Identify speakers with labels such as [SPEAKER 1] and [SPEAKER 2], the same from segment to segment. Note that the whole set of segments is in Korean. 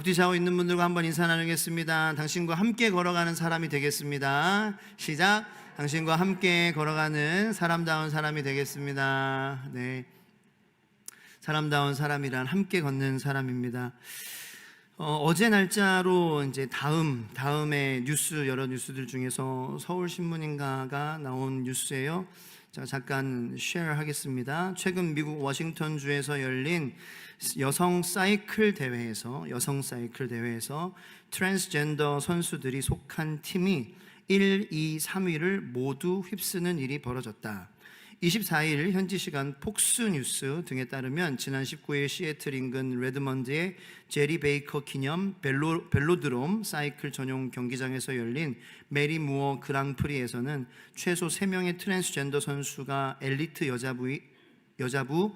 [SPEAKER 1] 앞뒤 좌우 있는 분들과 한번 인사 나누겠습니다. 당신과 함께 걸어가는 사람이 되겠습니다. 시작. 당신과 함께 걸어가는 사람다운 사람이 되겠습니다. 네, 사람다운 사람이란 함께 걷는 사람입니다. 어제 날짜로 이제 다음에 여러 뉴스들 중에서 서울신문인가가 나온 뉴스예요. 제가 잠깐 쉐어하겠습니다. 최근 미국 워싱턴주에서 열린 여성 사이클 대회에서 트랜스젠더 선수들이 속한 팀이 1, 2, 3위를 모두 휩쓰는 일이 벌어졌다. 24일 현지 시간 폭스뉴스 등에 따르면 지난 19일 시애틀 인근 레드먼드의 제리 베이커 기념 벨로드롬 사이클 전용 경기장에서 열린 메리 무어 그랑프리에서는 최소 3명의 트랜스젠더 선수가 엘리트 여자부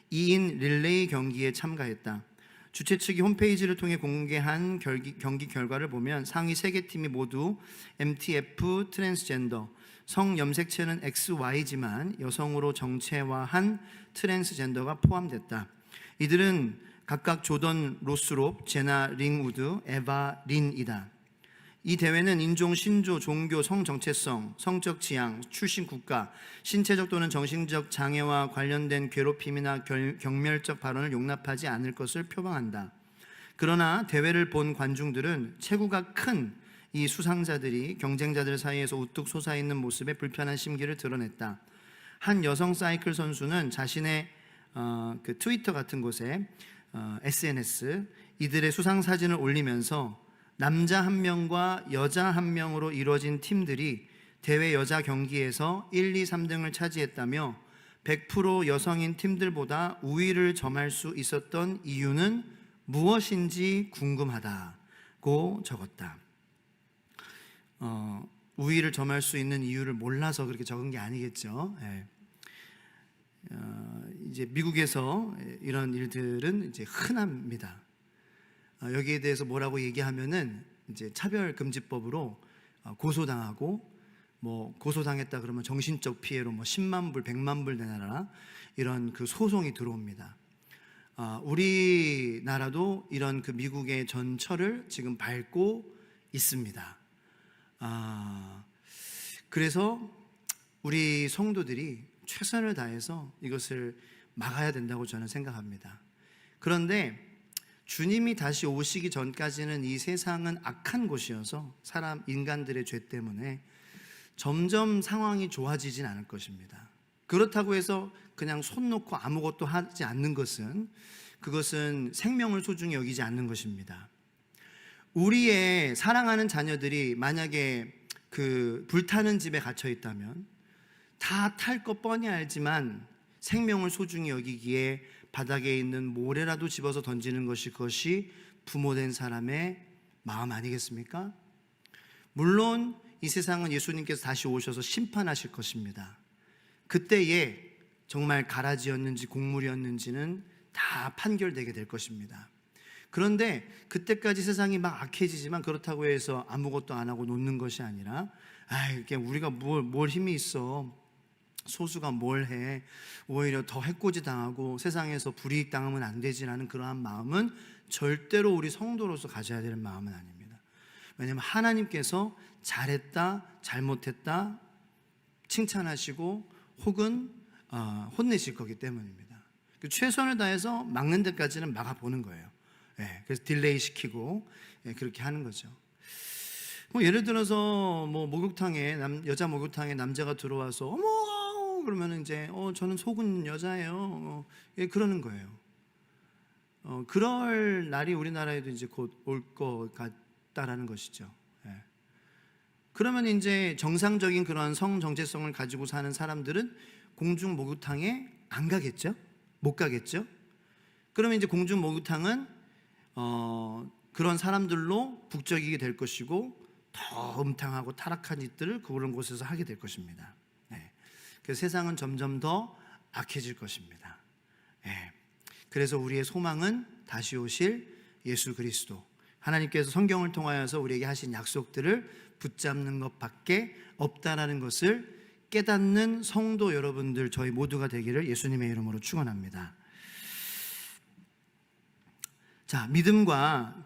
[SPEAKER 1] 2인 릴레이 경기에 참가했다. 주최 측이 홈페이지를 통해 공개한 경기 결과를 보면 상위 3개 팀이 모두 MTF 트랜스젠더, 성 염색체는 XY지만 여성으로 정체화한 트랜스젠더가 포함됐다. 이들은 각각 조던 로스롭, 제나 링우드, 에바 린이다. 이 대회는 인종, 신조, 종교, 성정체성, 성적 지향, 출신 국가, 신체적 또는 정신적 장애와 관련된 괴롭힘이나 경멸적 발언을 용납하지 않을 것을 표방한다. 그러나 대회를 본 관중들은 체구가 큰 이 수상자들이 경쟁자들 사이에서 우뚝 솟아있는 모습에 불편한 심기를 드러냈다. 한 여성 사이클 선수는 자신의 그 트위터 같은 곳에 SNS 이들의 수상 사진을 올리면서 남자 한 명과 여자 한 명으로 이루어진 팀들이 대회 여자 경기에서 1, 2, 3등을 차지했다며 100% 여성인 팀들보다 우위를 점할 수 있었던 이유는 무엇인지 궁금하다고 적었다. 우위를 점할 수 있는 이유를 몰라서 그렇게 적은 게 아니겠죠. 이제 미국에서 이런 일들은 이제 흔합니다. 여기에 대해서 뭐라고 얘기하면은 이제 차별금지법으로 고소당하고, 고소당했다 그러면 정신적 피해로 10만 불, 100만 불 내놔라, 이런 그 소송이 들어옵니다. 우리나라도 이런 그 미국의 전철을 지금 밟고 있습니다. 그래서 우리 성도들이 최선을 다해서 이것을 막아야 된다고 저는 생각합니다. 그런데 주님이 다시 오시기 전까지는 이 세상은 악한 곳이어서 인간들의 죄 때문에 점점 상황이 좋아지진 않을 것입니다. 그렇다고 해서 그냥 손 놓고 아무것도 하지 않는 그것은 생명을 소중히 여기지 않는 것입니다. 우리의 사랑하는 자녀들이 만약에 그 불타는 집에 갇혀 있다면 다 탈 거 뻔히 알지만 생명을 소중히 여기기에 바닥에 있는 모래라도 집어서 던지는 그것이 부모된 사람의 마음 아니겠습니까? 물론 이 세상은 예수님께서 다시 오셔서 심판하실 것입니다. 그때에 정말 가라지였는지 곡물이었는지는 다 판결되게 될 것입니다. 그런데 그때까지 세상이 막 악해지지만 그렇다고 해서 아무것도 안 하고 놓는 것이 아니라 우리가 뭘 힘이 있어, 소수가 뭘 해, 오히려 더 해코지 당하고 세상에서 불이익 당하면 안 되지라는 그러한 마음은 절대로 우리 성도로서 가져야 되는 마음은 아닙니다. 왜냐하면 하나님께서 잘했다, 잘못했다 칭찬하시고 혹은 혼내실 거기 때문입니다. 최선을 다해서 막는 데까지는 막아보는 거예요. 그래서 딜레이 시키고 그렇게 하는 거죠. 예를 들어서 목욕탕에 여자 목욕탕에 남자가 들어와서 어머 그러면 이제 저는 속은 여자예요. 그러는 거예요. 그럴 날이 우리나라에도 이제 곧 올 것 같다라는 것이죠. 그러면 이제 정상적인 그런 성 정체성을 가지고 사는 사람들은 공중 목욕탕에 안 가겠죠? 못 가겠죠? 그러면 이제 공중 목욕탕은 그런 사람들로 북적이게 될 것이고 더 음탕하고 타락한 짓들을 그런 곳에서 하게 될 것입니다. 그래서 세상은 점점 더 악해질 것입니다. 그래서 우리의 소망은 다시 오실 예수 그리스도, 하나님께서 성경을 통하여서 우리에게 하신 약속들을 붙잡는 것밖에 없다라는 것을 깨닫는 성도 여러분들 저희 모두가 되기를 예수님의 이름으로 축원합니다. 자, 믿음과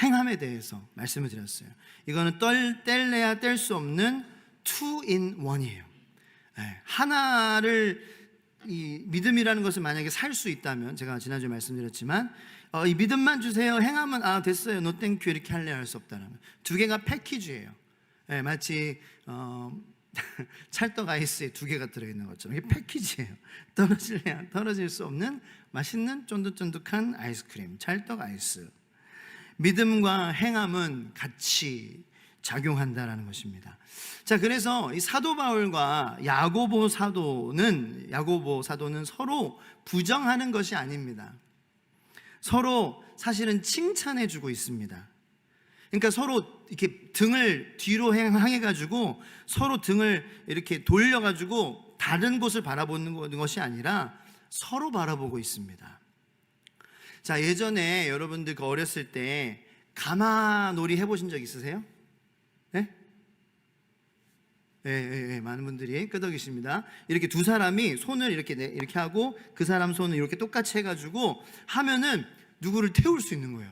[SPEAKER 1] 행함에 대해서 말씀을 드렸어요. 이거는 뗄래야 뗄 수 없는 two in one이에요. 하나를, 이 믿음이라는 것을 만약에 살 수 있다면, 제가 지난주에 말씀드렸지만 이 믿음만 주세요, 행함은 됐어요, 노 땡큐 이렇게 할래 할 수 없다라면, 두 개가 패키지예요. 마치 찰떡 아이스에 두 개가 들어있는 것처럼 이게 패키지예요. 떨어질래야 떨어질 수 없는 맛있는 쫀득쫀득한 아이스크림, 찰떡 아이스. 믿음과 행함은 같이 작용한다라는 것입니다. 자, 그래서 이 사도 바울과 야고보 사도는 서로 부정하는 것이 아닙니다. 서로 사실은 칭찬해 주고 있습니다. 그러니까 서로 이렇게 등을 뒤로 향해가지고 서로 등을 이렇게 돌려가지고 다른 곳을 바라보는 것이 아니라 서로 바라보고 있습니다. 자, 예전에 여러분들 어렸을 때 가마놀이 해보신 적 있으세요? 네? 네, 많은 분들이 끄덕이십니다. 이렇게 두 사람이 손을 이렇게 하고 그 사람 손을 이렇게 똑같이 해가지고 하면은 누구를 태울 수 있는 거예요.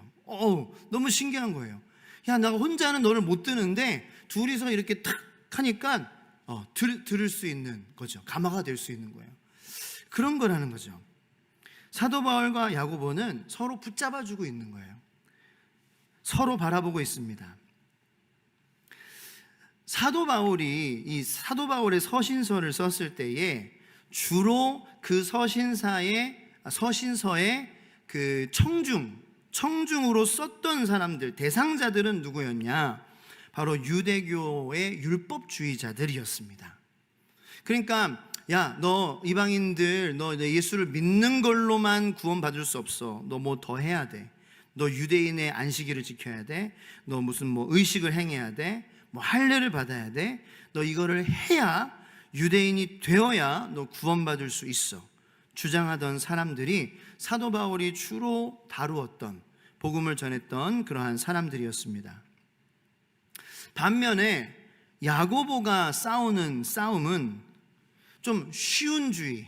[SPEAKER 1] 너무 신기한 거예요. 야, 나 혼자는 너를 못 드는데 둘이서 이렇게 탁 하니까 들을 수 있는 거죠. 가마가 될 수 있는 거예요. 그런 거라는 거죠. 사도 바울과 야고보는 서로 붙잡아주고 있는 거예요. 서로 바라보고 있습니다. 사도 바울의 서신서를 썼을 때에 주로 그 서신서의 그 청중으로 썼던 사람들, 대상자들은 누구였냐? 바로 유대교의 율법주의자들이었습니다. 그러니까 야, 너 이방인들, 너 예수를 믿는 걸로만 구원받을 수 없어. 너 뭐 더 해야 돼. 너 유대인의 안식일을 지켜야 돼. 너 무슨 의식을 행해야 돼. 할례를 받아야 돼. 너 이거를 해야, 유대인이 되어야 너 구원받을 수 있어. 주장하던 사람들이 사도 바울이 주로 다루었던, 복음을 전했던 그러한 사람들이었습니다. 반면에 야고보가 싸우는 싸움은 좀 쉬운 주의,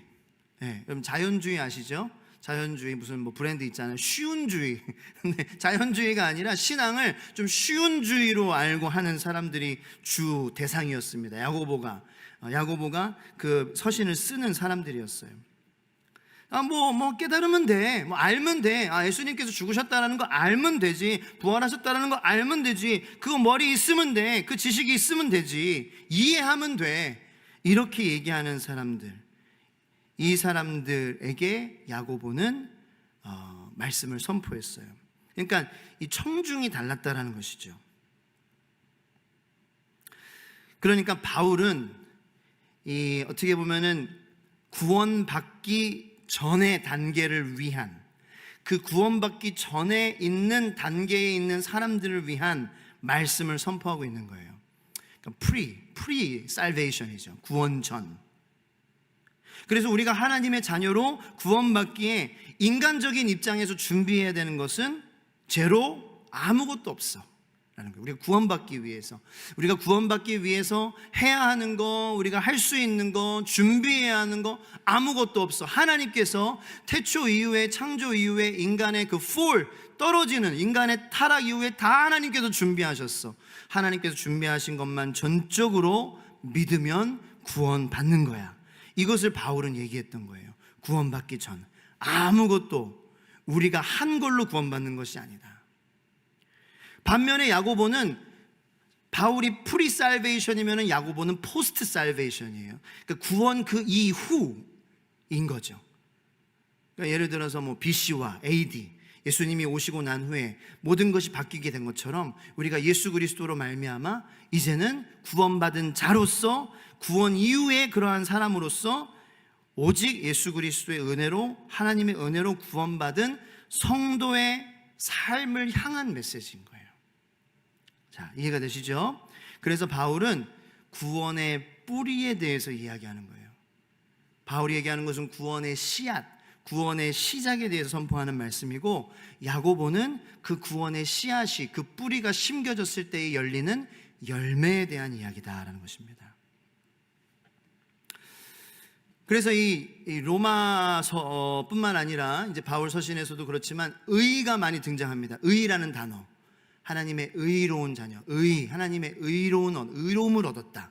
[SPEAKER 1] 여러분 자연주의 아시죠? 자연주의 무슨 브랜드 있잖아요. 쉬운주의. 근데 자연주의가 아니라 신앙을 좀 쉬운주의로 알고 하는 사람들이 주 대상이었습니다. 야고보가 그 서신을 쓰는 사람들이었어요. 깨달으면 돼. 알면 돼. 예수님께서 죽으셨다는 거 알면 되지. 부활하셨다는 거 알면 되지. 그거 머리 있으면 돼. 그 지식이 있으면 되지. 이해하면 돼. 이렇게 얘기하는 사람들. 이 사람들에게 야고보는 말씀을 선포했어요. 그러니까 이 청중이 달랐다라는 것이죠. 그러니까 바울은 어떻게 보면은 구원받기 전의 단계를 위한, 그 구원받기 전에 있는 단계에 있는 사람들을 위한 말씀을 선포하고 있는 거예요. 그러니까 pre salvation이죠. 구원 전. 그래서 우리가 하나님의 자녀로 구원받기에 인간적인 입장에서 준비해야 되는 것은 제로, 아무것도 없어 라는 거예요. 우리가 구원받기 위해서 해야 하는 거, 우리가 할 수 있는 거, 준비해야 하는 거 아무것도 없어. 하나님께서 태초 이후에, 창조 이후에 인간의 그 fall, 떨어지는 인간의 타락 이후에 다 하나님께서 준비하셨어. 하나님께서 준비하신 것만 전적으로 믿으면 구원받는 거야. 이것을 바울은 얘기했던 거예요. 구원받기 전 아무것도 우리가 한 걸로 구원받는 것이 아니다. 반면에 야고보는, 바울이 프리 살베이션이면 야고보는 포스트 살베이션이에요. 그러니까 구원 그 이후인 거죠. 그러니까 예를 들어서 BC와 AD, 예수님이 오시고 난 후에 모든 것이 바뀌게 된 것처럼 우리가 예수 그리스도로 말미암아 이제는 구원받은 자로서, 구원 이후에 그러한 사람으로서 오직 예수 그리스도의 은혜로, 하나님의 은혜로 구원받은 성도의 삶을 향한 메시지인 거예요. 자, 이해가 되시죠? 그래서 바울은 구원의 뿌리에 대해서 이야기하는 거예요. 바울이 얘기하는 것은 구원의 씨앗, 구원의 시작에 대해서 선포하는 말씀이고, 야고보는 그 구원의 씨앗이, 그 뿌리가 심겨졌을 때에 열리는 열매에 대한 이야기다라는 것입니다. 그래서 이 로마서뿐만 아니라 이제 바울 서신에서도 그렇지만 의가 많이 등장합니다. 의라는 단어. 하나님의 의로운 자녀, 하나님의 의로움을 얻었다.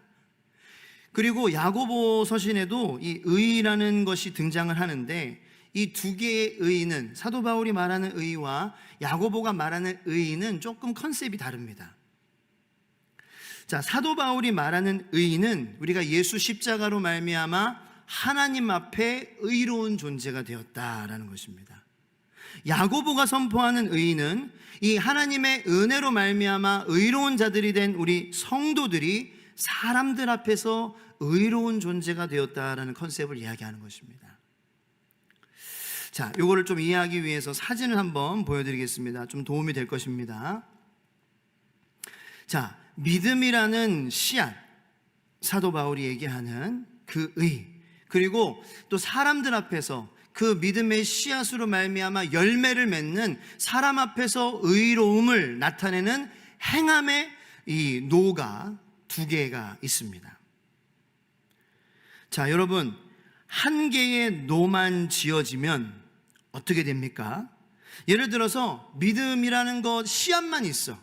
[SPEAKER 1] 그리고 야고보 서신에도 이 의라는 것이 등장을 하는데, 이 두 개의 의는, 사도 바울이 말하는 의와 야고보가 말하는 의는 조금 컨셉이 다릅니다. 자, 사도 바울이 말하는 의는 우리가 예수 십자가로 말미암아 하나님 앞에 의로운 존재가 되었다라는 것입니다. 야고보가 선포하는 의는 이 하나님의 은혜로 말미암아 의로운 자들이 된 우리 성도들이 사람들 앞에서 의로운 존재가 되었다라는 컨셉을 이야기하는 것입니다. 자, 요거를 좀 이해하기 위해서 사진을 한번 보여드리겠습니다. 좀 도움이 될 것입니다. 자, 믿음이라는 씨앗, 사도 바울이 얘기하는 그 의, 그리고 또 사람들 앞에서 그 믿음의 씨앗으로 말미암아 열매를 맺는 사람 앞에서 의로움을 나타내는 행함의 이 노가 두 개가 있습니다. 자, 여러분, 한 개의 노만 지어지면 어떻게 됩니까? 예를 들어서 믿음이라는 것 씨앗만 있어.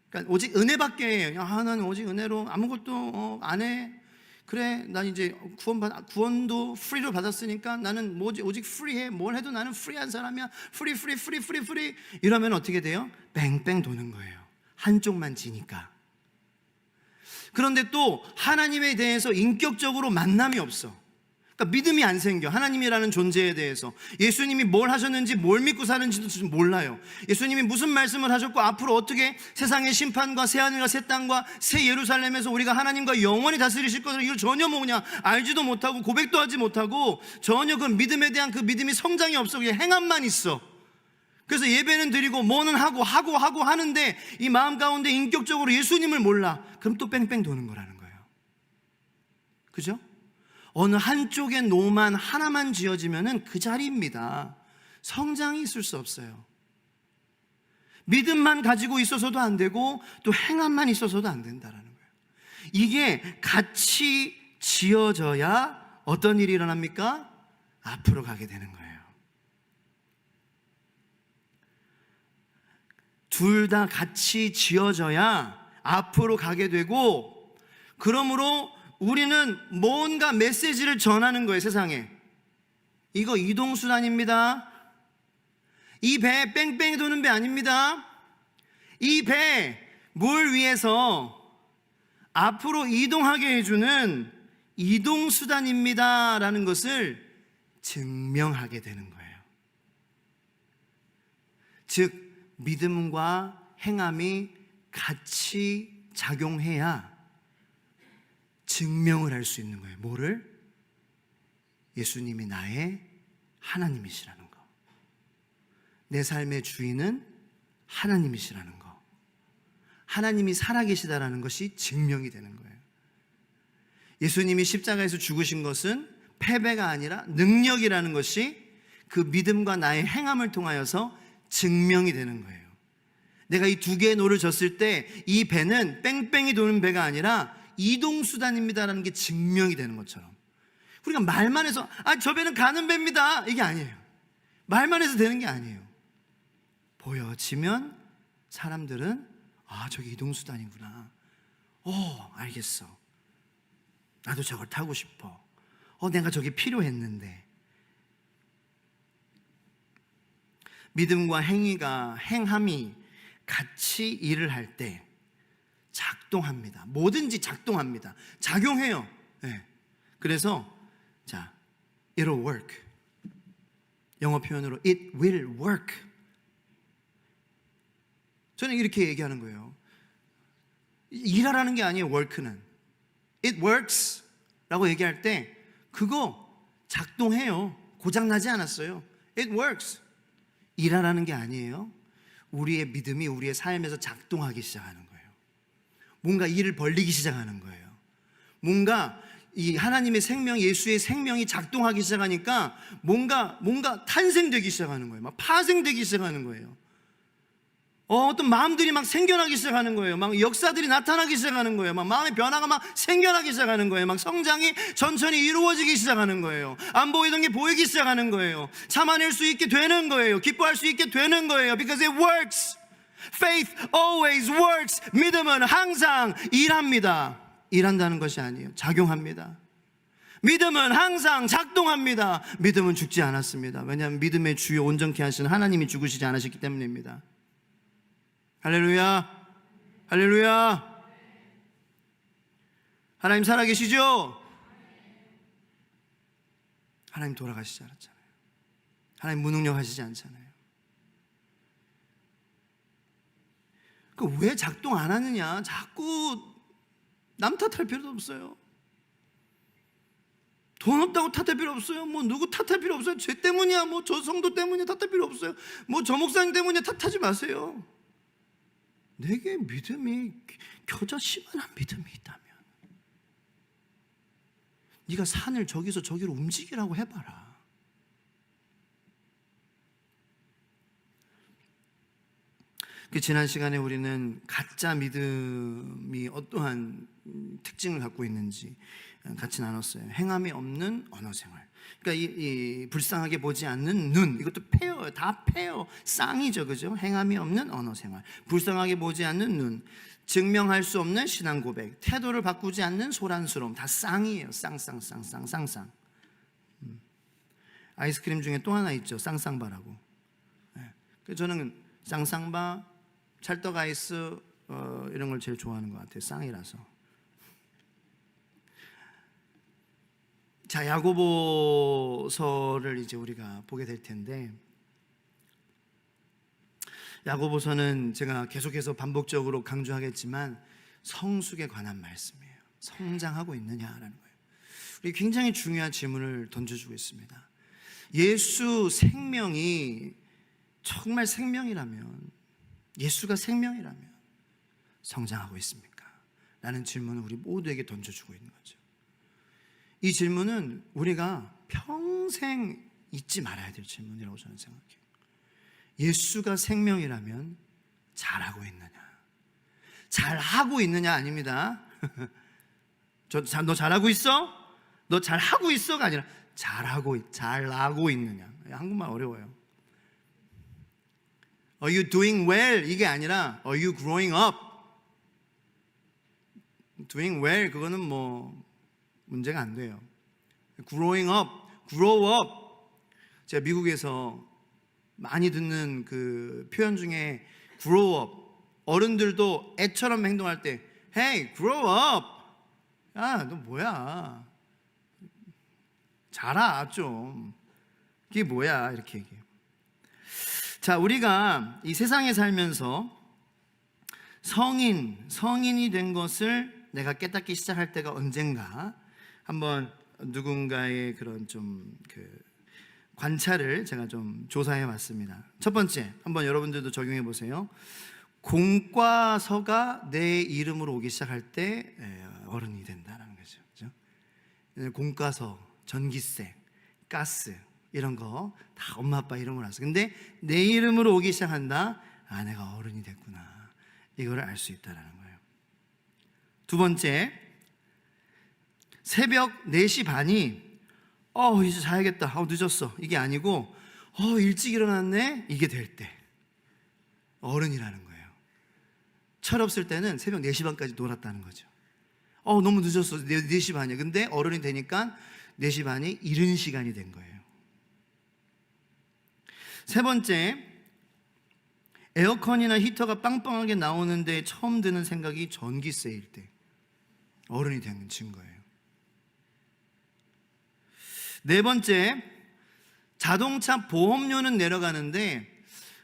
[SPEAKER 1] 그러니까 오직 은혜밖에, 나는 오직 은혜로 아무것도 안 해. 그래, 난 이제 구원도 프리로 받았으니까 나는 오직 프리해. 뭘 해도 나는 프리한 사람이야. 프리. 이러면 어떻게 돼요? 뺑뺑 도는 거예요. 한쪽만 지니까. 그런데 또 하나님에 대해서 인격적으로 만남이 없어. 그러니까 믿음이 안 생겨. 하나님이라는 존재에 대해서 예수님이 뭘 하셨는지, 뭘 믿고 사는지도 몰라요. 예수님이 무슨 말씀을 하셨고 앞으로 어떻게 세상의 심판과 새하늘과 새 땅과 새 예루살렘에서 우리가 하나님과 영원히 다스리실 것을 이걸 전혀 그냥 알지도 못하고 고백도 하지 못하고 전혀 그 믿음에 대한 그 믿음이 성장이 없어. 그냥 행함만 있어. 그래서 예배는 드리고 뭐는 하고 하는데 이 마음 가운데 인격적으로 예수님을 몰라. 그럼 또 뺑뺑 도는 거라는 거예요. 그죠? 어느 한쪽의 노만 하나만 지어지면은 그 자리입니다. 성장이 있을 수 없어요. 믿음만 가지고 있어서도 안 되고 또 행함만 있어서도 안 된다라는 거예요. 이게 같이 지어져야 어떤 일이 일어납니까? 앞으로 가게 되는 거예요. 둘 다 같이 지어져야 앞으로 가게 되고, 그러므로 우리는 뭔가 메시지를 전하는 거예요, 세상에. 이거 이동수단입니다. 이 배 뺑뺑이 도는 배 아닙니다. 이 배 뭘 위해서 앞으로 이동하게 해주는 이동수단입니다 라는 것을 증명하게 되는 거예요. 즉 믿음과 행함이 같이 작용해야 증명을 할 수 있는 거예요. 뭐를? 예수님이 나의 하나님이시라는 거. 내 삶의 주인은 하나님이시라는 거. 하나님이 살아계시다라는 것이 증명이 되는 거예요. 예수님이 십자가에서 죽으신 것은 패배가 아니라 능력이라는 것이 그 믿음과 나의 행함을 통하여서 증명이 되는 거예요. 내가 이 두 개의 노를 졌을 때 이 배는 뺑뺑이 도는 배가 아니라 이동수단입니다라는 게 증명이 되는 것처럼, 우리가 말만 해서 저 배는 가는 배입니다 이게 아니에요. 말만 해서 되는 게 아니에요. 보여지면 사람들은 저기 이동수단이구나. 알겠어. 나도 저걸 타고 싶어. 내가 저게 필요했는데. 믿음과 행함이 같이 일을 할 때 작동합니다. 뭐든지 작동합니다. 작용해요. 네. 그래서 it'll work. 영어 표현으로 it will work. 저는 이렇게 얘기하는 거예요. 일하라는 게 아니에요. work는 it works 라고 얘기할 때 그거 작동해요. 고장나지 않았어요. it works. 일하라는 게 아니에요. 우리의 믿음이 우리의 삶에서 작동하기 시작하는 거예요. 뭔가 일을 벌리기 시작하는 거예요. 뭔가 이 하나님의 생명, 예수의 생명이 작동하기 시작하니까 뭔가 탄생되기 시작하는 거예요. 막 파생되기 시작하는 거예요. 어떤 마음들이 막 생겨나기 시작하는 거예요. 막 역사들이 나타나기 시작하는 거예요. 막 마음의 변화가 막 생겨나기 시작하는 거예요. 막 성장이 천천히 이루어지기 시작하는 거예요. 안 보이던 게 보이기 시작하는 거예요. 참아낼 수 있게 되는 거예요. 기뻐할 수 있게 되는 거예요. Because it works. Faith always works. 믿음은 항상 일합니다. 일한다는 것이 아니에요. 작용합니다. 믿음은 항상 작동합니다. 믿음은 죽지 않았습니다. 왜냐하면 믿음의 주요 온전케 하시는 하나님이 죽으시지 않으셨기 때문입니다. 할렐루야, 할렐루야. 하나님 살아계시죠? 하나님 돌아가시지 않았잖아요. 하나님 무능력하시지 않잖아요. 왜 작동 안 하느냐? 자꾸 남 탓할 필요도 없어요. 돈 없다고 탓할 필요 없어요. 뭐 누구 탓할 필요 없어요. 죄 때문이야. 뭐 저 성도 때문에 탓할 필요 없어요. 뭐 저 목사님 때문에 탓하지 마세요. 내게 믿음이 겨자씨만한 믿음이 있다면 네가 산을 저기서 저기로 움직이라고 해봐라. 지난 시간에 우리는 가짜 믿음이 어떠한 특징을 갖고 있는지 같이 나눴어요. 행함이 없는 언어생활. 그러니까 이 불쌍하게 보지 않는 눈, 이것도 폐허예요. 다 폐허, 쌍이죠, 그죠? 행함이 없는 언어생활, 불쌍하게 보지 않는 눈, 증명할 수 없는 신앙 고백, 태도를 바꾸지 않는 소란스러움, 다 쌍이에요. 쌍. 아이스크림 중에 또 하나 있죠, 쌍쌍바라고. 저는 쌍쌍바, 찰떡 아이스 이런 걸 제일 좋아하는 것 같아요. 쌍이라서. 자, 야고보서를 이제 우리가 보게 될 텐데, 야고보서는 제가 계속해서 반복적으로 강조하겠지만 성숙에 관한 말씀이에요. 성장하고 있느냐라는 거예요. 우리 굉장히 중요한 질문을 던져주고 있습니다. 예수 생명이 정말 생명이라면, 예수가 생명이라면 성장하고 있습니까? 라는 질문을 우리 모두에게 던져주고 있는 거죠. 이 질문은 우리가 평생 잊지 말아야 될 질문이라고 저는 생각해요. 예수가 생명이라면 잘하고 있느냐? 잘하고 있느냐 아닙니다. 너 잘하고 있어? 너 잘하고 있어가 아니라 잘하고 있느냐? 한국말 어려워요. Are you doing well? 이게 아니라 Are you growing up? Doing well 그거는 뭐 문제가 안 돼요. Growing up, grow up. 제가 미국에서 많이 듣는 그 표현 중에 grow up. 어른들도 애처럼 행동할 때 Hey, grow up. 야, 너 뭐야? 자라 좀. 이게 뭐야? 이렇게 얘기해요. 자, 우리가 이 세상에 살면서 성인이 된 것을 내가 깨닫기 시작할 때가 언젠가 한번 누군가의 그런 좀 관찰을 제가 좀 조사해 봤습니다. 첫 번째, 한번 여러분들도 적용해 보세요. 공과서가 내 이름으로 오기 시작할 때 어른이 된다는 거죠. 그렇죠? 공과서, 전기세, 가스 이런 거 다 엄마 아빠 이름으로 왔어. 근데 내 이름으로 오기 시작한다. 아, 내가 어른이 됐구나. 이거를 알 수 있다라는 거예요. 두 번째, 새벽 4시 반이 이제 자야겠다. 늦었어. 이게 아니고 일찍 일어났네. 이게 될 때 어른이라는 거예요. 철없을 때는 새벽 4시 반까지 놀았다는 거죠. 너무 늦었어. 4시 반이야. 근데 어른이 되니까 4시 반이 이른 시간이 된 거예요. 세 번째, 에어컨이나 히터가 빵빵하게 나오는데 처음 드는 생각이 전기세일 때 어른이 되는 증거예요. 네 번째, 자동차 보험료는 내려가는데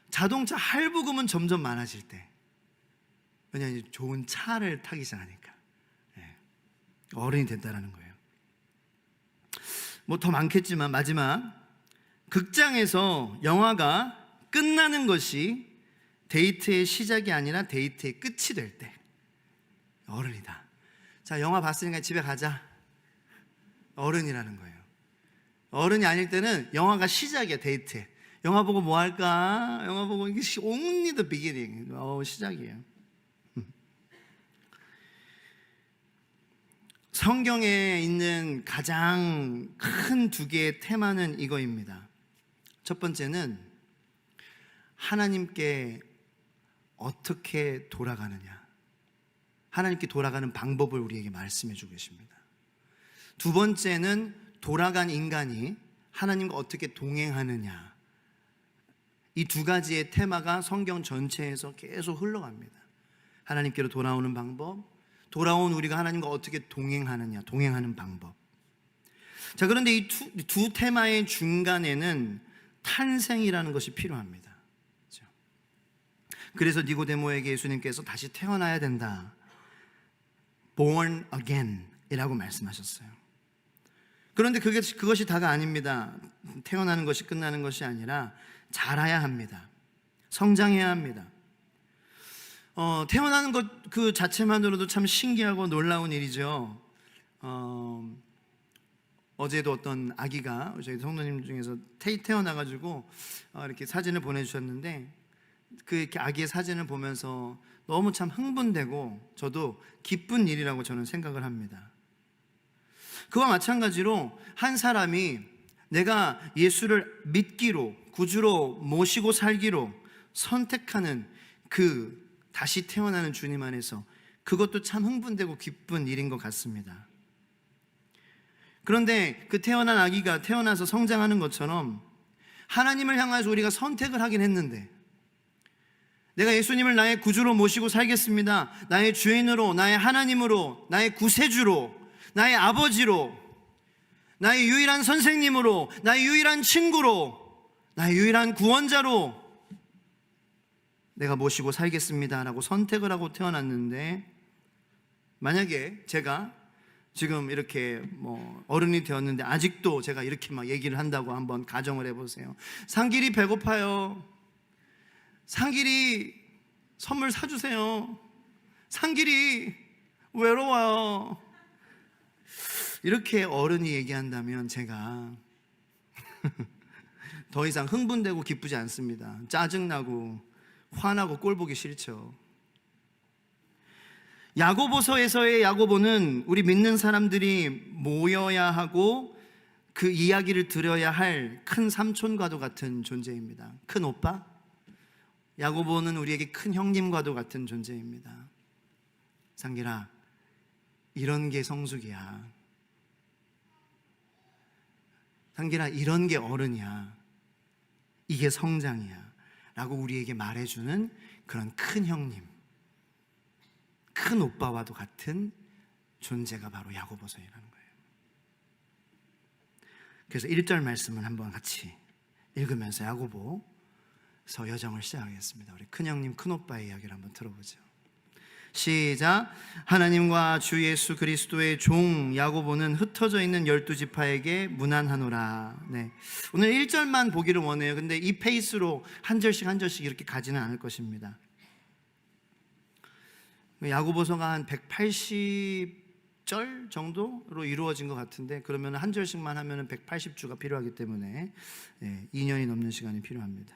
[SPEAKER 1] 자동차 할부금은 점점 많아질 때, 왜냐하면 좋은 차를 타기 시작하니까 어른이 된다는 거예요. 뭐 더 많겠지만 마지막, 극장에서 영화가 끝나는 것이 데이트의 시작이 아니라 데이트의 끝이 될 때 어른이다. 자, 영화 봤으니까 집에 가자. 어른이라는 거예요. 어른이 아닐 때는 영화가 시작이야, 데이트. 영화 보고 뭐 할까? 영화 보고 이게 only the beginning. 시작이에요. 성경에 있는 가장 큰 두 개의 테마는 이거입니다. 첫 번째는 하나님께 어떻게 돌아가느냐, 하나님께 돌아가는 방법을 우리에게 말씀해 주고 계십니다. 두 번째는 돌아간 인간이 하나님과 어떻게 동행하느냐. 이 두 가지의 테마가 성경 전체에서 계속 흘러갑니다. 하나님께로 돌아오는 방법, 돌아온 우리가 하나님과 어떻게 동행하느냐, 동행하는 방법. 자, 그런데 이 두 테마의 중간에는 탄생이라는 것이 필요합니다. 그래서 니고데모에게 예수님께서 다시 태어나야 된다, born again 이라고 말씀하셨어요. 그런데 그것이 다가 아닙니다. 태어나는 것이 끝나는 것이 아니라 자라야 합니다. 성장해야 합니다. 태어나는 것 그 자체만으로도 참 신기하고 놀라운 일이죠. 어제도 어떤 아기가 저희 성도님 중에서 태어나가지고 이렇게 사진을 보내주셨는데, 그 아기의 사진을 보면서 너무 참 흥분되고 저도 기쁜 일이라고 저는 생각을 합니다. 그와 마찬가지로 한 사람이 내가 예수를 믿기로, 구주로 모시고 살기로 선택하는 그 다시 태어나는 주님 안에서, 그것도 참 흥분되고 기쁜 일인 것 같습니다. 그런데 그 태어난 아기가 태어나서 성장하는 것처럼 하나님을 향해서 우리가 선택을 하긴 했는데, 내가 예수님을 나의 구주로 모시고 살겠습니다, 나의 주인으로, 나의 하나님으로, 나의 구세주로, 나의 아버지로, 나의 유일한 선생님으로, 나의 유일한 친구로, 나의 유일한 구원자로 내가 모시고 살겠습니다 라고 선택을 하고 태어났는데, 만약에 제가 지금 이렇게 어른이 되었는데 아직도 제가 이렇게 막 얘기를 한다고 한번 가정을 해보세요. 상길이 배고파요. 상길이 선물 사주세요. 상길이 외로워요. 이렇게 어른이 얘기한다면 제가 더 이상 흥분되고 기쁘지 않습니다. 짜증나고 화나고 꼴보기 싫죠. 야고보서에서의 야고보는 우리 믿는 사람들이 모여야 하고 그 이야기를 들어야 할 큰 삼촌과도 같은 존재입니다. 큰 오빠? 야고보는 우리에게 큰 형님과도 같은 존재입니다. 상길아, 이런 게 성숙이야. 상길아, 이런 게 어른이야. 이게 성장이야 라고 우리에게 말해주는 그런 큰 형님, 큰 오빠와도 같은 존재가 바로 야고보서이라는 거예요. 그래서 1절 말씀을 한번 같이 읽으면서 야고보서 여정을 시작하겠습니다. 우리 큰 형님, 큰 오빠의 이야기를 한번 들어보죠. 시작. 하나님과 주 예수 그리스도의 종 야고보는 흩어져 있는 12지파에게 문안하노라. 네. 오늘 1절만 보기를 원해요. 근데 이 페이스로 한 절씩 한 절씩 이렇게 가지는 않을 것입니다. 야고보서가 한 180절 정도로 이루어진 것 같은데, 그러면 한 절씩만 하면 180주가 필요하기 때문에 2년이 넘는 시간이 필요합니다.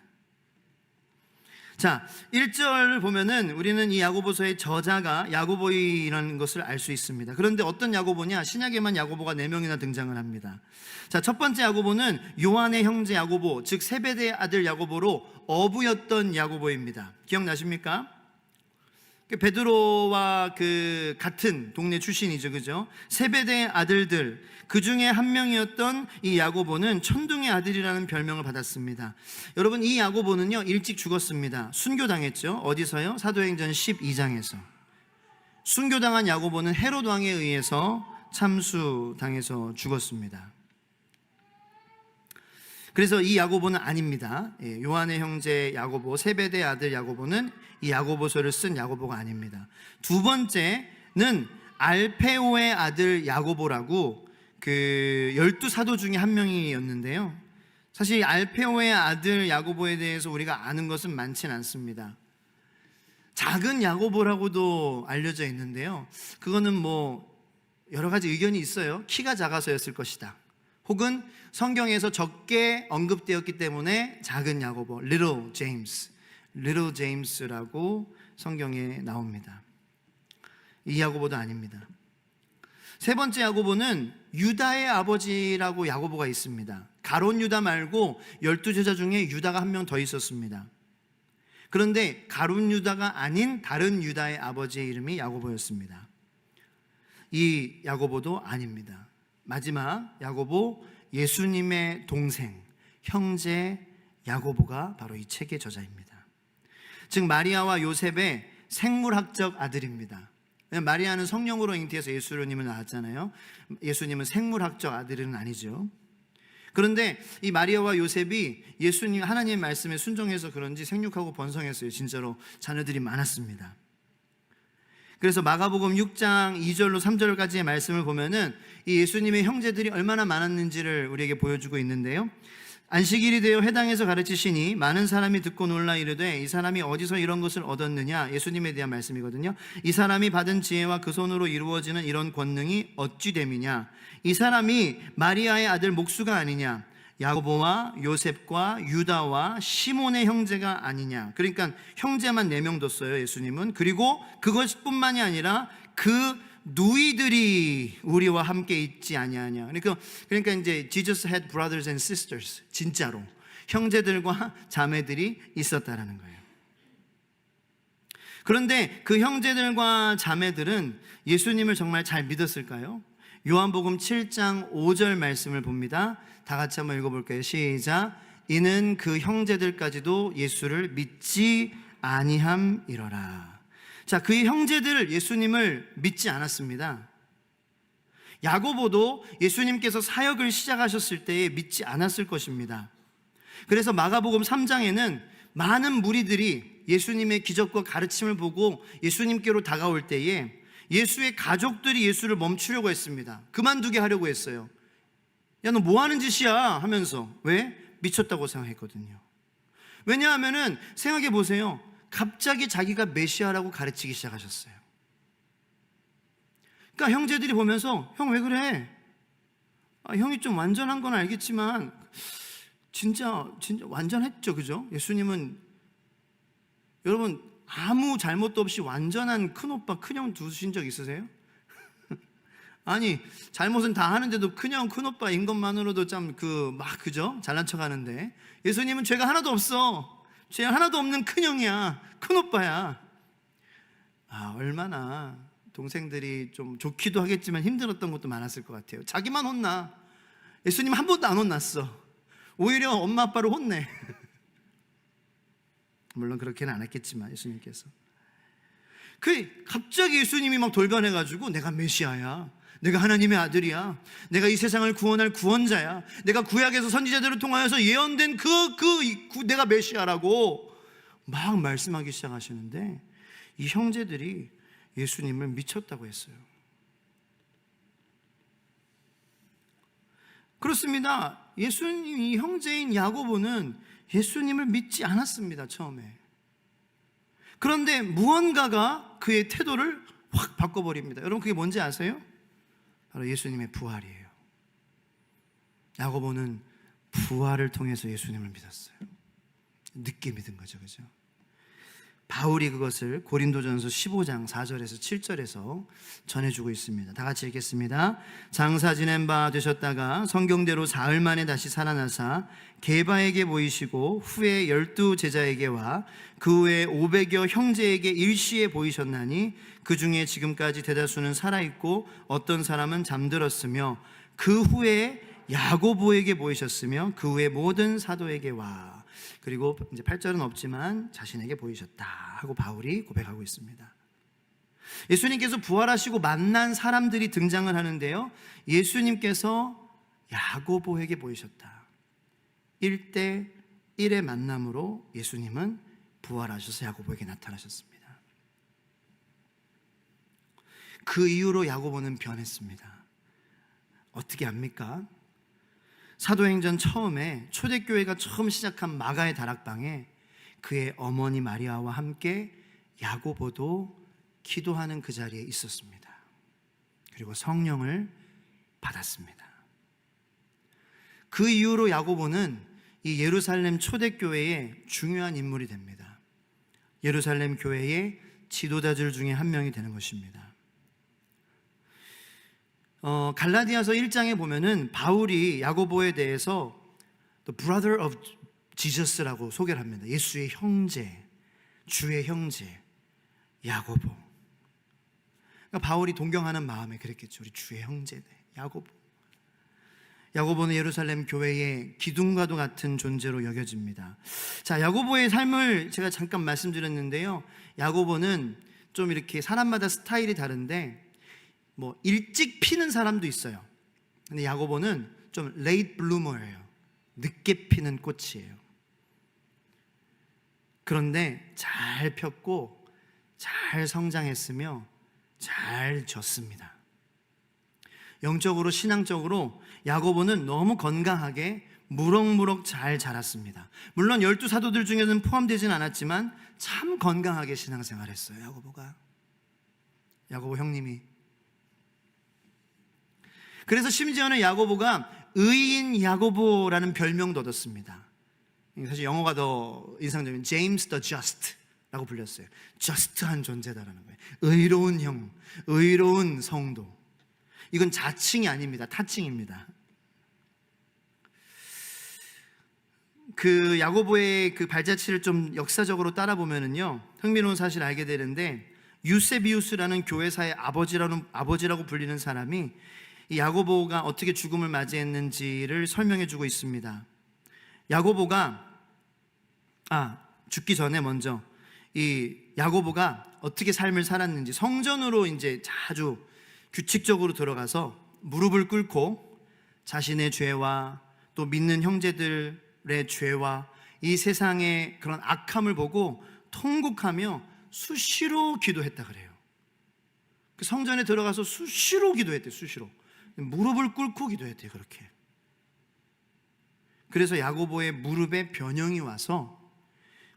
[SPEAKER 1] 자, 1절을 보면은 우리는 이 야고보서의 저자가 야고보이라는 것을 알 수 있습니다. 그런데 어떤 야고보냐? 신약에만 야고보가 4명이나 등장을 합니다. 자, 첫 번째 야고보는 요한의 형제 야고보, 즉 세베대의 아들 야고보로 어부였던 야고보입니다. 기억나십니까? 베드로와 그 같은 동네 출신이죠, 그죠? 세베대의 아들들, 그 중에 한 명이었던 이 야고보는 천둥의 아들이라는 별명을 받았습니다. 여러분, 이 야고보는요 일찍 죽었습니다. 순교당했죠. 어디서요? 사도행전 12장에서 순교당한 야고보는 헤롯 왕에 의해서 참수당해서 죽었습니다. 그래서 이 야고보는 아닙니다. 요한의 형제 야고보, 세베대의 아들 야고보는 이 야고보서를 쓴 야고보가 아닙니다. 두 번째는 알페오의 아들 야고보라고 그 12사도 중에 한 명이었는데요, 사실 알페오의 아들 야고보에 대해서 우리가 아는 것은 많지는 않습니다. 작은 야고보라고도 알려져 있는데요, 그거는 여러 가지 의견이 있어요. 키가 작아서였을 것이다, 혹은 성경에서 적게 언급되었기 때문에 작은 야고보, Little James, Little James라고 성경에 나옵니다. 이 야고보도 아닙니다. 세 번째 야고보는 유다의 아버지라고 야고보가 있습니다. 가룟 유다 말고 12제자 중에 유다가 한 명 더 있었습니다. 그런데 가룟 유다가 아닌 다른 유다의 아버지의 이름이 야고보였습니다. 이 야고보도 아닙니다. 마지막 야고보, 예수님의 동생, 형제 야고보가 바로 이 책의 저자입니다. 즉 마리아와 요셉의 생물학적 아들입니다. 마리아는 성령으로 잉태해서 예수님을 낳았잖아요. 예수님은 생물학적 아들은 아니죠. 그런데 이 마리아와 요셉이 예수님 하나님의 말씀에 순종해서 그런지 생육하고 번성했어요. 진짜로 자녀들이 많았습니다. 그래서 마가복음 6장 2절로 3절까지의 말씀을 보면은 이 예수님의 형제들이 얼마나 많았는지를 우리에게 보여주고 있는데요. 안식일이 되어 회당에서 가르치시니 많은 사람이 듣고 놀라 이르되 이 사람이 어디서 이런 것을 얻었느냐, 예수님에 대한 말씀이거든요. 이 사람이 받은 지혜와 그 손으로 이루어지는 이런 권능이 어찌 됨이냐, 이 사람이 마리아의 아들 목수가 아니냐, 야고보와 요셉과 유다와 시몬의 형제가 아니냐. 그러니까 형제만 4명 뒀어요, 예수님은. 그리고 그것뿐만이 아니라 그 누이들이 우리와 함께 있지 아니하냐. 그러니까 이제 Jesus had brothers and sisters. 진짜로 형제들과 자매들이 있었다라는 거예요. 그런데 그 형제들과 자매들은 예수님을 정말 잘 믿었을까요? 요한복음 7장 5절 말씀을 봅니다. 다 같이 한번 읽어볼까요? 시작. 이는 그 형제들까지도 예수를 믿지 아니함이러라. 자, 그의 형제들 예수님을 믿지 않았습니다. 야고보도 예수님께서 사역을 시작하셨을 때에 믿지 않았을 것입니다. 그래서 마가복음 3장에는 많은 무리들이 예수님의 기적과 가르침을 보고 예수님께로 다가올 때에 예수의 가족들이 예수를 멈추려고 했습니다. 그만두게 하려고 했어요. 야, 너 뭐 하는 짓이야? 하면서. 왜? 미쳤다고 생각했거든요. 왜냐하면은 생각해 보세요. 갑자기 자기가 메시아라고 가르치기 시작하셨어요. 그러니까 형제들이 보면서 형 왜 그래? 형이 좀 완전한 건 알겠지만 진짜 완전했죠, 그죠? 예수님은 여러분 아무 잘못도 없이 완전한 큰오빠, 큰형 두신 적 있으세요? 아니 잘못은 다 하는데도 큰형, 큰오빠인 것만으로도 참 그죠? 잘난 척 하는데 예수님은 죄가 하나도 없어. 죄 하나도 없는 큰형이야, 큰오빠야. 얼마나 동생들이 좀 좋기도 하겠지만 힘들었던 것도 많았을 것 같아요. 자기만 혼나. 예수님 한 번도 안 혼났어. 오히려 엄마 아빠를 혼내. 물론 그렇게는 안 했겠지만 예수님께서 갑자기 예수님이 막 돌변해가지고 내가 메시아야, 내가 하나님의 아들이야, 내가 이 세상을 구원할 구원자야, 내가 구약에서 선지자들을 통하여서 예언된 내가 메시아라고 막 말씀하기 시작하시는데 이 형제들이 예수님을 미쳤다고 했어요. 그렇습니다. 예수님이 형제인 야고보는 예수님을 믿지 않았습니다, 처음에. 그런데 무언가가 그의 태도를 확 바꿔버립니다. 여러분 그게 뭔지 아세요? 바로 예수님의 부활이에요. 야고보는 부활을 통해서 예수님을 믿었어요. 늦게 믿은 거죠, 그죠? 바울이 그것을 고린도전서 15장 4절에서 7절에서 전해주고 있습니다. 다 같이 읽겠습니다. 장사 지낸 바 되셨다가 성경대로 사흘 만에 다시 살아나사 게바에게 보이시고 후에 12제자에게와 그 후에 500여 형제에게 일시에 보이셨나니 그 중에 지금까지 대다수는 살아있고 어떤 사람은 잠들었으며 그 후에 야고보에게 보이셨으며 그 후에 모든 사도에게 와. 그리고 이제 8절은 없지만 자신에게 보이셨다 하고 바울이 고백하고 있습니다. 예수님께서 부활하시고 만난 사람들이 등장을 하는데요, 예수님께서 야고보에게 보이셨다. 1대1의 만남으로 예수님은 부활하셔서 야고보에게 나타나셨습니다. 그 이후로 야고보는 변했습니다. 어떻게 합니까? 사도행전 처음에 초대교회가 처음 시작한 마가의 다락방에 그의 어머니 마리아와 함께 야고보도 기도하는 그 자리에 있었습니다. 그리고 성령을 받았습니다. 그 이후로 야고보는 이 예루살렘 초대교회의 중요한 인물이 됩니다. 예루살렘 교회의 지도자들 중에 한 명이 되는 것입니다. 갈라디아서 1장에 보면은 바울이 야고보에 대해서 The brother of Jesus라고 소개를 합니다. 예수의 형제, 주의 형제 야고보. 그러니까 바울이 동경하는 마음에 그랬겠죠. 우리 주의 형제네, 야고보. 야고보는 예루살렘 교회의 기둥과도 같은 존재로 여겨집니다. 자, 야고보의 삶을 제가 잠깐 말씀드렸는데요. 야고보는 좀 이렇게 사람마다 스타일이 다른데 뭐 일찍 피는 사람도 있어요. 근데 야고보는 좀 late bloomer예요. 늦게 피는 꽃이에요. 그런데 잘 폈고 잘 성장했으며 잘 졌습니다. 영적으로 신앙적으로 야고보는 너무 건강하게 무럭무럭 잘 자랐습니다. 물론 12사도들 중에는 포함되지는 않았지만 참 건강하게 신앙생활했어요. 야고보 형님이. 그래서 심지어는 야고보가 의인 야고보라는 별명도 얻었습니다. 사실 영어가 더 인상적인 제임스 더 저스트라고 불렸어요. 저스트한 존재다라는 거예요. 의로운 형, 의로운 성도. 이건 자칭이 아닙니다. 타칭입니다. 그 야고보의 그 발자취를 좀 역사적으로 따라 보면은요, 흥미로운 사실 알게 되는데, 유세비우스라는 교회사의 아버지라고 불리는 사람이 이 야고보가 어떻게 죽음을 맞이했는지를 설명해 주고 있습니다. 야고보가 죽기 전에 먼저 이 야고보가 어떻게 삶을 살았는지 성전으로 이제 자주 규칙적으로 들어가서 무릎을 꿇고 자신의 죄와 또 믿는 형제들의 죄와 이 세상의 그런 악함을 보고 통곡하며 수시로 기도했다 그래요. 그 성전에 들어가서 수시로 기도했대요. 수시로 무릎을 꿇고 기도했대요. 그렇게. 그래서 야고보의 무릎에 변형이 와서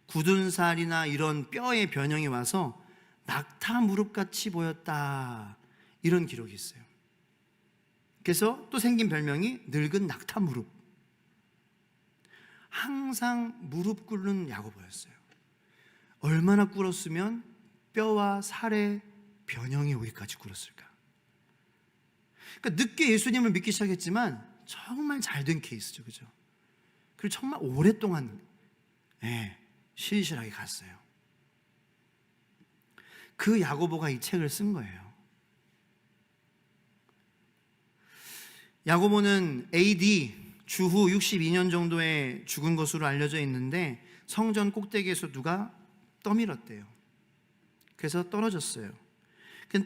[SPEAKER 1] 굳은 살이나 이런 뼈에 변형이 와서 낙타 무릎같이 보였다, 이런 기록이 있어요. 그래서 또 생긴 별명이 늙은 낙타 무릎. 항상 무릎 꿇는 야고보였어요. 얼마나 꿇었으면 뼈와 살의 변형이 오기까지 꿇었을까. 그러니까 늦게 예수님을 믿기 시작했지만 정말 잘된 케이스죠. 그죠? 그리고 정말 오랫동안 신실하게 갔어요. 그 야고보가 이 책을 쓴 거예요. 야고보는 AD 주후 62년 정도에 죽은 것으로 알려져 있는데 성전 꼭대기에서 누가 떠밀었대요. 그래서 떨어졌어요.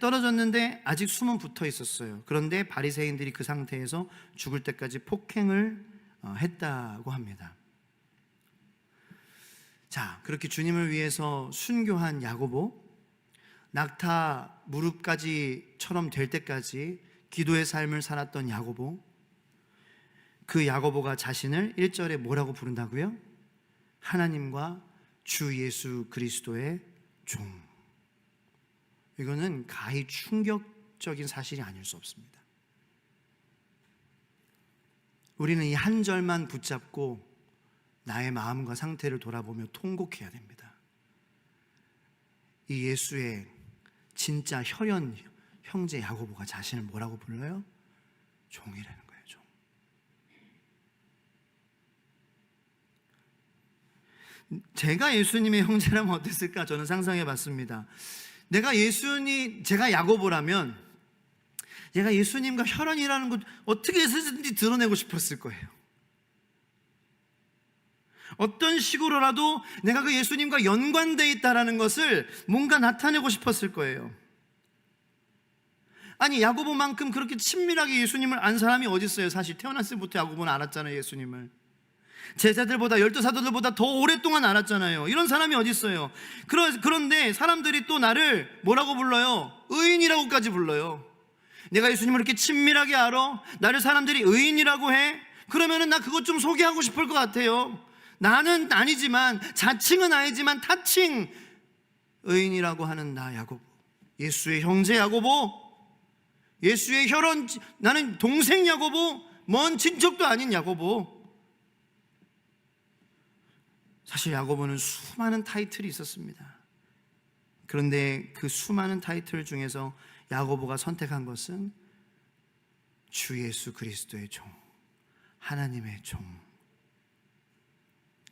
[SPEAKER 1] 떨어졌는데 아직 숨은 붙어 있었어요. 그런데 바리새인들이 그 상태에서 죽을 때까지 폭행을 했다고 합니다. 자, 그렇게 주님을 위해서 순교한 야고보, 낙타 무릎까지처럼 될 때까지 기도의 삶을 살았던 야고보, 그 야고보가 자신을 1절에 뭐라고 부른다고요? 하나님과 주 예수 그리스도의 종. 이거는 가히 충격적인 사실이 아닐 수 없습니다. 우리는 이 한 절만 붙잡고 나의 마음과 상태를 돌아보며 통곡해야 됩니다. 이 예수의 진짜 혈연 형제 야고보가 자신을 뭐라고 불러요? 종이라는 거예요. 종. 제가 예수님의 형제라면 어땠을까? 저는 상상해 봤습니다. 제가 야고보라면 제가 예수님과 혈연이라는 것 어떻게 해서든지 드러내고 싶었을 거예요. 어떤 식으로라도 내가 그 예수님과 연관되어 있다는 것을 뭔가 나타내고 싶었을 거예요. 아니, 야고보만큼 그렇게 친밀하게 예수님을 안 사람이 어디 있어요? 사실 태어났을 때부터 야고보는 알았잖아요. 예수님을 제자들보다 12사도들보다 더 오랫동안 알았잖아요. 이런 사람이 어디 있어요? 그런데 사람들이 또 나를 뭐라고 불러요? 의인이라고까지 불러요. 내가 예수님을 이렇게 친밀하게 알아? 나를 사람들이 의인이라고 해? 그러면은 나 그것 좀 소개하고 싶을 것 같아요. 나는 아니지만, 자칭은 아니지만 타칭 의인이라고 하는 나 야고보, 예수의 형제 야고보, 예수의 혈연, 나는 동생 야고보, 먼 친척도 아닌 야고보. 사실 야고보는 수많은 타이틀이 있었습니다. 그런데 그 수많은 타이틀 중에서 야고보가 선택한 것은 주 예수 그리스도의 종, 하나님의 종.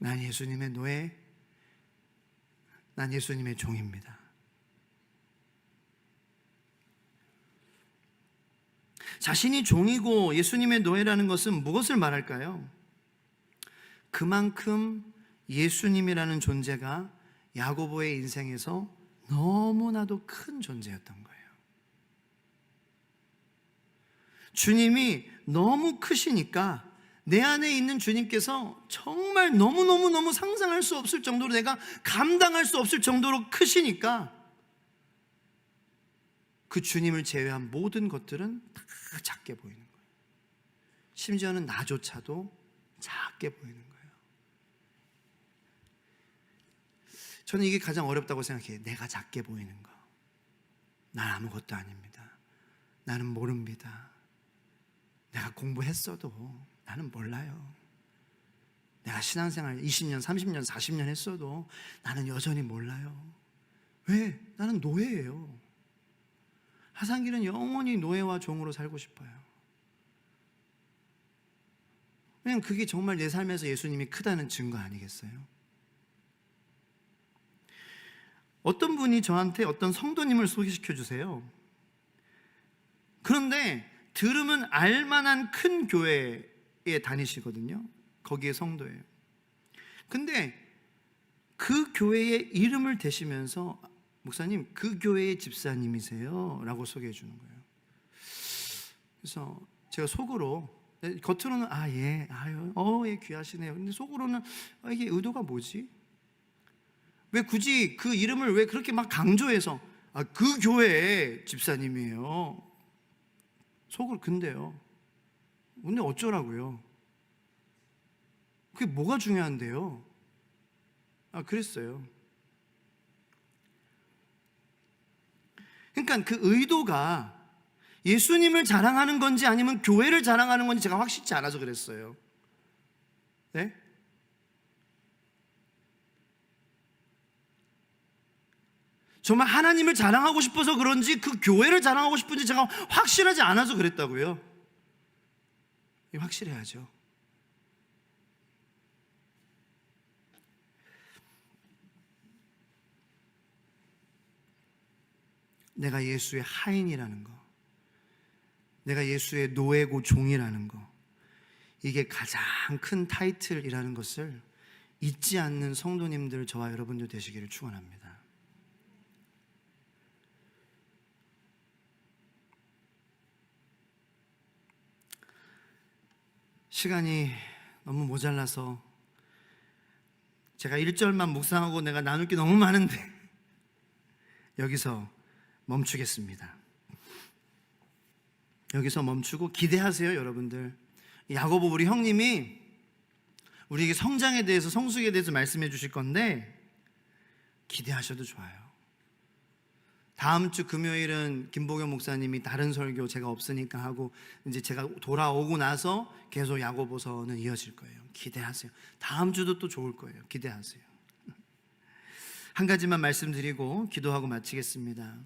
[SPEAKER 1] 난 예수님의 노예, 난 예수님의 종입니다. 자신이 종이고 예수님의 노예라는 것은 무엇을 말할까요? 그만큼 예수님이라는 존재가 야고보의 인생에서 너무나도 큰 존재였던 거예요. 주님이 너무 크시니까 내 안에 있는 주님께서 정말 너무너무너무 상상할 수 없을 정도로, 내가 감당할 수 없을 정도로 크시니까 그 주님을 제외한 모든 것들은 다 작게 보이는 거예요. 심지어는 나조차도 작게 보이는 거예요. 저는 이게 가장 어렵다고 생각해요. 내가 작게 보이는 거. 난 아무것도 아닙니다. 나는 모릅니다. 내가 공부했어도 나는 몰라요. 내가 신앙생활 20년, 30년, 40년 했어도 나는 여전히 몰라요. 왜? 나는 노예예요. 하상길은 영원히 노예와 종으로 살고 싶어요. 왜냐면 그게 정말 내 삶에서 예수님이 크다는 증거 아니겠어요? 어떤 분이 저한테 어떤 성도님을 소개시켜 주세요. 그런데 들으면 알만한 큰 교회에 다니시거든요. 거기에 성도예요. 근데 그 교회의 이름을 대시면서 목사님, 그 교회의 집사님이세요? 라고 소개해 주는 거예요. 그래서 제가 속으로, 겉으로는 예, 예, 귀하시네요. 근데 속으로는 이게 의도가 뭐지? 왜 굳이 그 이름을 왜 그렇게 막 강조해서 그 교회의 집사님이에요? 속으로. 근데 어쩌라고요? 그게 뭐가 중요한데요? 그랬어요. 그러니까 그 의도가 예수님을 자랑하는 건지 아니면 교회를 자랑하는 건지 제가 확실치 않아서 그랬어요. 네? 정말 하나님을 자랑하고 싶어서 그런지 그 교회를 자랑하고 싶은지 제가 확실하지 않아서 그랬다고요. 확실해야죠. 내가 예수의 하인이라는 거, 내가 예수의 노예고 종이라는 거, 이게 가장 큰 타이틀이라는 것을 잊지 않는 성도님들, 저와 여러분들 되시기를 축원합니다. 시간이 너무 모자라서 제가 1절만 묵상하고 내가 나눌 게 너무 많은데 여기서 멈추겠습니다. 여기서 멈추고 기대하세요, 여러분들. 야고보 우리 형님이 우리에게 성장에 대해서, 성숙에 대해서 말씀해 주실 건데 기대하셔도 좋아요. 다음 주 금요일은 김보경 목사님이 다른 설교 제가 없으니까 하고, 이제 제가 돌아오고 나서 계속 야고보서는 이어질 거예요. 기대하세요. 다음 주도 또 좋을 거예요. 기대하세요. 한 가지만 말씀드리고 기도하고 마치겠습니다.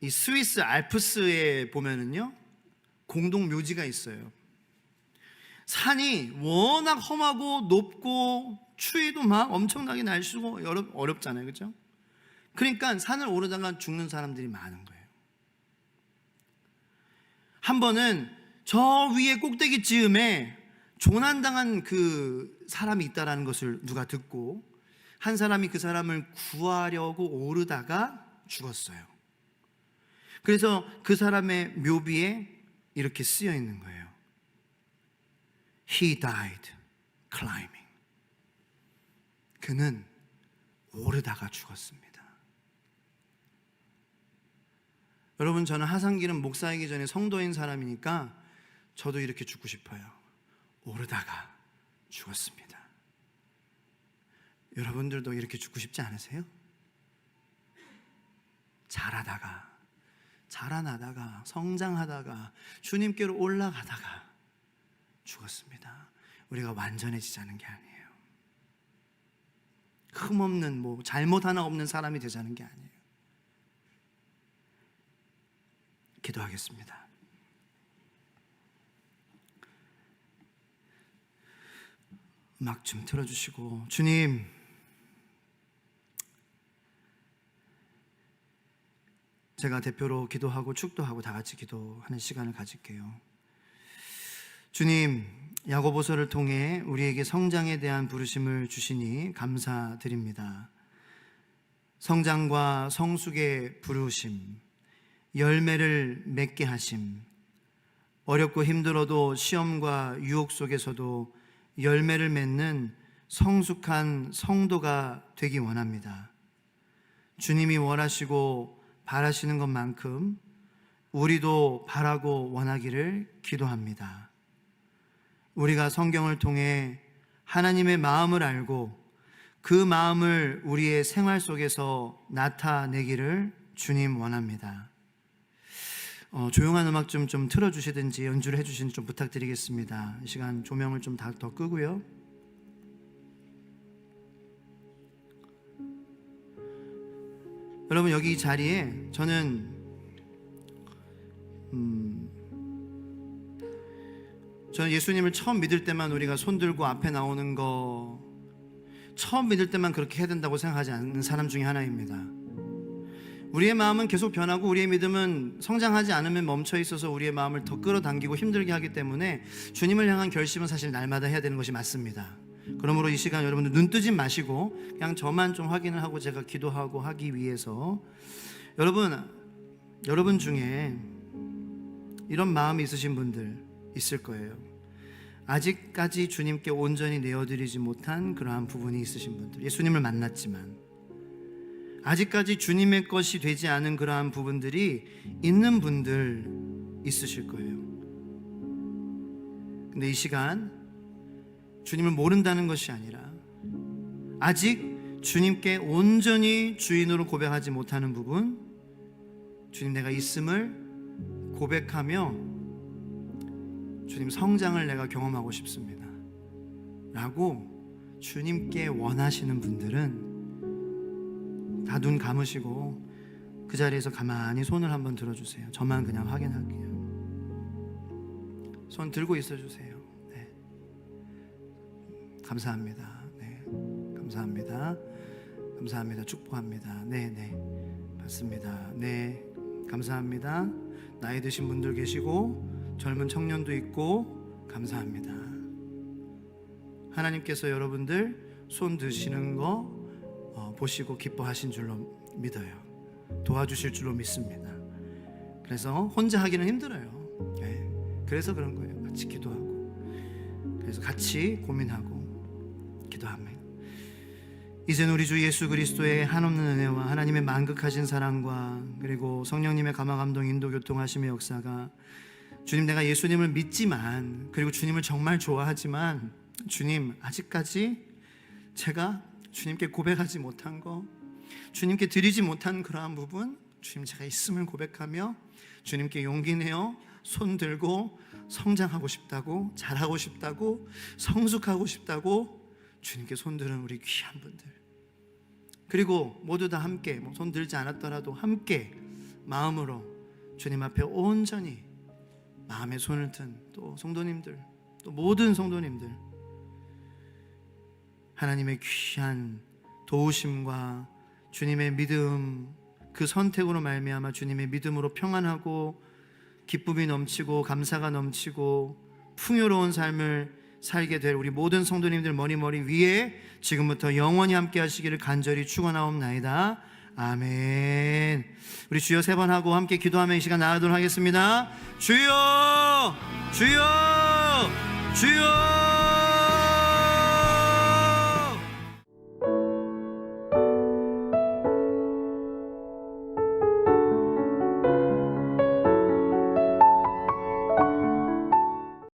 [SPEAKER 1] 이 스위스 알프스에 보면은요, 공동 묘지가 있어요. 산이 워낙 험하고 높고 추위도 막 엄청나게 날씨고 어렵잖아요, 그렇죠? 그러니까 산을 오르다가 죽는 사람들이 많은 거예요. 한 번은 저 위에 꼭대기 즈음에 조난당한 그 사람이 있다라는 것을 누가 듣고 한 사람이 그 사람을 구하려고 오르다가 죽었어요. 그래서 그 사람의 묘비에 이렇게 쓰여 있는 거예요. He died climbing. 그는 오르다가 죽었습니다. 여러분, 저는 하상길은 목사이기 전에 성도인 사람이니까 저도 이렇게 죽고 싶어요. 오르다가 죽었습니다. 여러분들도 이렇게 죽고 싶지 않으세요? 자라다가, 자라나다가, 성장하다가, 주님께로 올라가다가 죽었습니다. 우리가 완전해지자는 게 아니에요. 흠없는 잘못 하나 없는 사람이 되자는 게 아니에요. 기도하겠습니다. 음악 좀 틀어주시고, 주님, 제가 대표로 기도하고 축도하고 다 같이 기도하는 시간을 가질게요. 주님, 야고보서를 통해 우리에게 성장에 대한 부르심을 주시니 감사드립니다. 성장과 성숙의 부르심, 열매를 맺게 하심, 어렵고 힘들어도 시험과 유혹 속에서도 열매를 맺는 성숙한 성도가 되기 원합니다. 주님이 원하시고 바라시는 것만큼 우리도 바라고 원하기를 기도합니다. 우리가 성경을 통해 하나님의 마음을 알고 그 마음을 우리의 생활 속에서 나타내기를 주님 원합니다. 조용한 음악 좀 틀어주시든지 연주를 해주시는지 좀 부탁드리겠습니다. 이 시간 조명을 좀 더 끄고요. 여러분, 여기 이 자리에 저는 예수님을 처음 믿을 때만 우리가 손 들고 앞에 나오는 거 처음 믿을 때만 그렇게 해야 된다고 생각하지 않는 사람 중에 하나입니다. 우리의 마음은 계속 변하고 우리의 믿음은 성장하지 않으면 멈춰 있어서 우리의 마음을 더 끌어당기고 힘들게 하기 때문에 주님을 향한 결심은 사실 날마다 해야 되는 것이 맞습니다. 그러므로 이 시간 여러분들 눈 뜨지 마시고 그냥 저만 좀 확인을 하고 제가 기도하고 하기 위해서 여러분 중에 이런 마음이 있으신 분들 있을 거예요. 아직까지 주님께 온전히 내어드리지 못한 그러한 부분이 있으신 분들, 예수님을 만났지만 아직까지 주님의 것이 되지 않은 그러한 부분들이 있는 분들 있으실 거예요. 근데 이 시간 주님을 모른다는 것이 아니라 아직 주님께 온전히 주인으로 고백하지 못하는 부분, 주님 내가 있음을 고백하며 주님 성장을 내가 경험하고 싶습니다 라고 주님께 원하시는 분들은 다 눈 감으시고 그 자리에서 가만히 손을 한번 들어주세요. 저만 그냥 확인할게요. 손 들고 있어주세요. 네. 감사합니다. 네. 감사합니다. 감사합니다. 축복합니다. 네. 받습니다. 네. 감사합니다. 나이 드신 분들 계시고 젊은 청년도 있고 감사합니다. 하나님께서 여러분들 손 드시는 거 보시고 기뻐하신 줄로 믿어요. 도와주실 줄로 믿습니다. 그래서 혼자 하기는 힘들어요. 네. 그래서 그런 거예요. 같이 기도하고, 그래서 같이 고민하고 기도합니다. 이제는 우리 주 예수 그리스도의 한없는 은혜와 하나님의 만극하신 사랑과 그리고 성령님의 감화감동 인도 교통하심의 역사가, 주님 내가 예수님을 믿지만 그리고 주님을 정말 좋아하지만 주님 아직까지 제가 주님께 고백하지 못한 거, 주님께 드리지 못한 그러한 부분, 주님 제가 있음을 고백하며 주님께 용기 내어 손 들고 성장하고 싶다고, 잘하고 싶다고, 성숙하고 싶다고 주님께 손 드는 우리 귀한 분들, 그리고 모두 다 함께 손 들지 않았더라도 함께 마음으로 주님 앞에 온전히 마음에 손을 든 또 성도님들, 또 모든 성도님들, 하나님의 귀한 도우심과 주님의 믿음, 그 선택으로 말미암아 주님의 믿음으로 평안하고 기쁨이 넘치고 감사가 넘치고 풍요로운 삶을 살게 될 우리 모든 성도님들 머리 위에 지금부터 영원히 함께 하시기를 간절히 축원하옵나이다. 아멘. 우리 주여 3번 하고 함께 기도하며 이 시간 나가도록 하겠습니다. 주여, 주여, 주여.